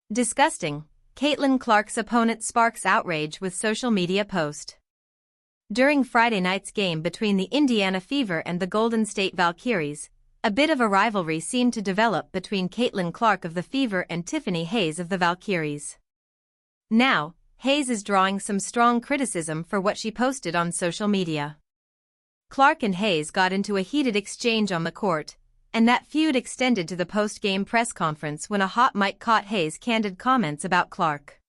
Disgusting. Caitlin Clark's opponent sparks outrage with social media post. During Friday night's game between the Indiana Fever and the Golden State Valkyries, a bit of a rivalry seemed to develop between Caitlin Clark of the Fever and Tiffany Hayes of the Valkyries. Now, Hayes is drawing some strong criticism for what she posted on social media. Clark and Hayes got into a heated exchange on the court, and that feud extended to the post-game press conference when a hot mic caught Hayes' candid comments about Clark.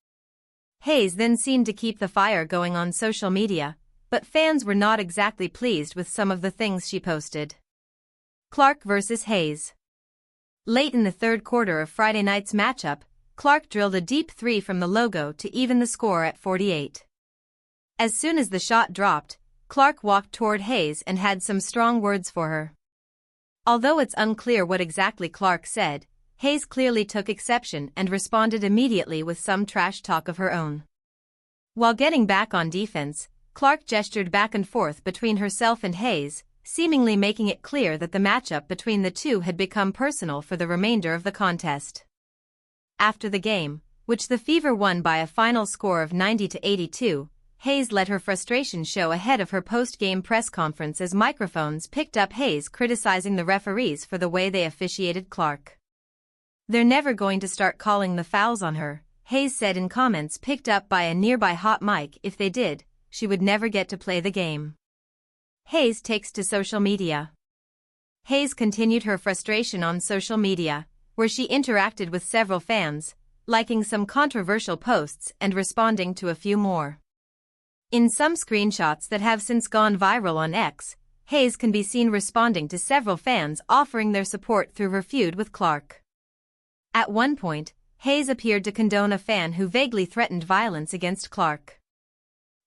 Hayes then seemed to keep the fire going on social media, but fans were not exactly pleased with some of the things she posted. Clark versus Hayes. Late in the third quarter of Friday night's matchup, Clark drilled a deep three from the logo to even the score at 48. As soon as the shot dropped, Clark walked toward Hayes and had some strong words for her. Although it's unclear what exactly Clark said, Hayes clearly took exception and responded immediately with some trash talk of her own. While getting back on defense, Clark gestured back and forth between herself and Hayes, seemingly making it clear that the matchup between the two had become personal for the remainder of the contest. After the game, which the Fever won by a final score of 90-82, Hayes let her frustration show ahead of her post-game press conference as microphones picked up Hayes criticizing the referees for the way they officiated Clark. "They're never going to start calling the fouls on her," Hayes said in comments picked up by a nearby hot mic. "If they did, she would never get to play the game." Hayes takes to social media. Hayes continued her frustration on social media, where she interacted with several fans, liking some controversial posts and responding to a few more. In some screenshots that have since gone viral on X, Hayes can be seen responding to several fans offering their support through her feud with Clark. At one point, Hayes appeared to condone a fan who vaguely threatened violence against Clark.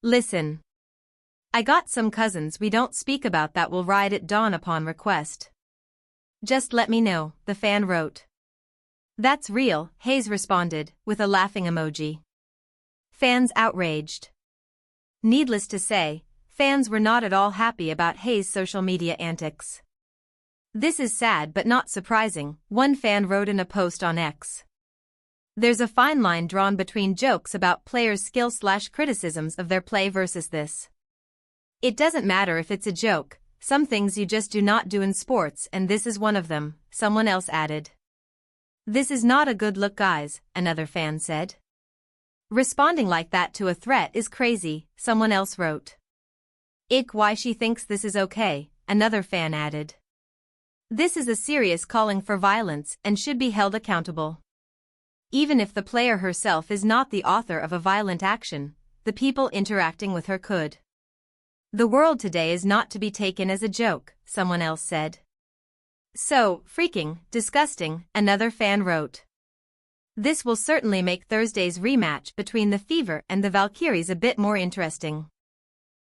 "Listen. I got some cousins we don't speak about that will ride at dawn upon request. Just let me know," the fan wrote. "That's real," Hayes responded, with a laughing emoji. Fans outraged. Needless to say, fans were not at all happy about Hayes' social media antics. "This is sad but not surprising," one fan wrote in a post on X. "There's a fine line drawn between jokes about players' skill/criticisms of their play versus this. It doesn't matter if it's a joke, some things you just do not do in sports and this is one of them," someone else added. "This is not a good look, guys," another fan said. "Responding like that to a threat is crazy," someone else wrote. "Ick, why she thinks this is okay," another fan added. "This is a serious calling for violence and should be held accountable. Even if the player herself is not the author of a violent action, the people interacting with her could. The world today is not to be taken as a joke," someone else said. "So freaking disgusting," another fan wrote. "This will certainly make Thursday's rematch between the Fever and the Valkyries a bit more interesting."